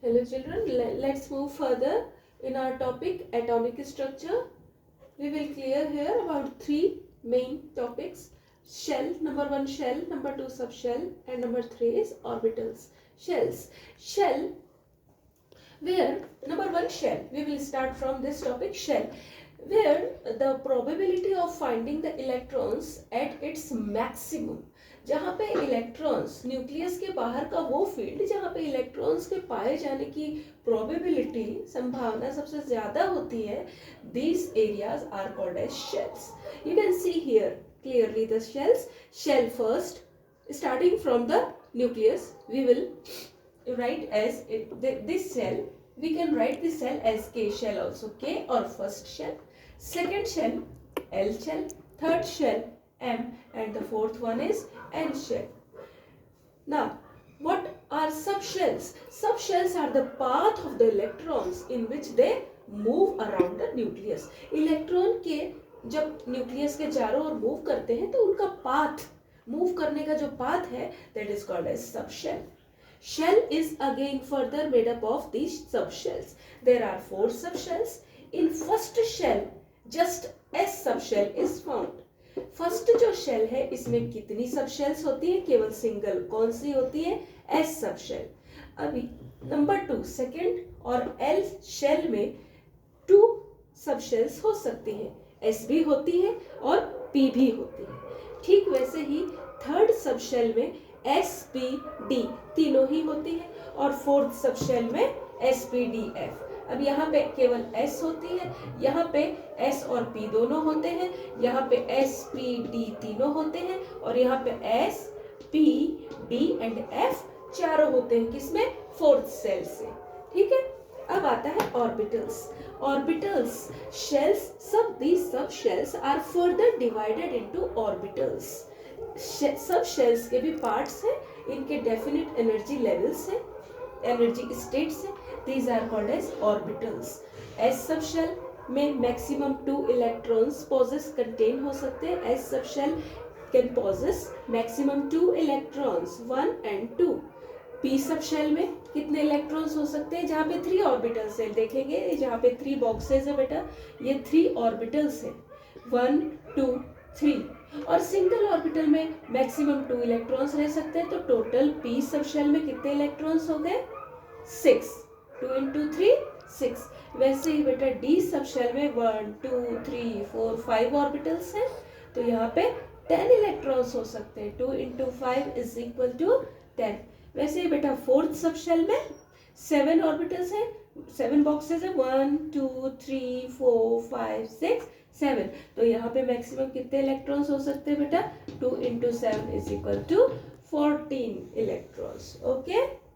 Hello children, let's move further in our topic atomic structure. We will clear here about three main topics: shell, number one shell, number two subshell, and number three is orbitals. Shell, where number one shell, we will start from this topic shell, where the probability of finding the electrons at its maximum, जहाँ पे electrons nucleus के बाहर का वो field जहाँ पे electrons के पाए जाने की प्रोबेबिलिटी संभावना सबसे ज्यादा होती है, these areas are called as shells. You can see here clearly the shells. Shell first, starting from the nucleus, we will write as this shell. We can write this shell as K shell also, K or first shell, second shell L shell, third shell M, and the fourth one is N shell. Now, what are subshells? Subshells are the path of the electrons in which they move around the nucleus. Electron के जब nucleus के चारों ओर move करते हैं तो उनका path, move करने का जो पाथ है, that is called as subshell. Shell is again further made up of these subshells. There are 4 subshells. In first shell, just S subshell is found. First जो शेल है इसमें कितनी सबशेल्स होती है? केवल सिंगल. कौन सी होती है? S subshell. अभी नंबर 2 सेकेंड और एल शेल में 2 सबशेल्स हो सकती हैं. एस भी होती है और पी भी होती है. ठीक वैसे ही थर्ड सबशेल में एस पी डी तीनों ही होती है और फोर्थ सबशेल में एस पी डी एफ. अब यहाँ पे केवल S होती है, यहाँ पे S और P दोनों होते हैं, यहाँ पे S, P, D तीनों होते हैं और यहाँ पे S, P, D and F चारों होते हैं. किसमें? फोर्थ सेल से. ठीक है. अब आता है orbitals. Orbitals shells, sub these sub shells are further divided into orbitals. Sub shells के भी पार्ट्स हैं, इनके डेफिनेट एनर्जी लेवल्स हैं, एनर्जी स्टेट्स हैं. These are called as orbitals. S subshell में maximum 2 electrons possess contain हो सकते हैं. S subshell can possess maximum 2 electrons, 1 and 2. P subshell में कितने इलेक्ट्रॉन्स हो सकते हैं? जहाँ पे 3 ऑर्बिटल्स हैं. देखेंगे जहाँ पे 3 बॉक्सेस है बेटा, ये 3 ऑर्बिटल्स हैं, 1 2 3. और सिंगल ऑर्बिटल में मैक्सिमम 2 इलेक्ट्रॉन्स रह सकते हैं. तो टोटल P सबशेल में कितने इलेक्ट्रॉन्स हो गए? 6. 2 into 3 6. वैसे ही बेटा डी सबशेल में 1 2 3 4 5 ऑर्बिटल्स हैं, तो यहाँ पे 10 इलेक्ट्रॉन्स हो सकते हैं. 2 into 5 is equal to 10. वैसे ही बेटा फोर्थ सबशेल में 7 ऑर्बिटल्स हैं, 7 बॉक्सेस हैं, 1 2 3 4 5 6 7. तो यहाँ पे मैक्सिमम कितने इलेक्ट्रॉन्स हो सकते हैं बेटा? 2 into 7 is equal to 14 electrons. Okay.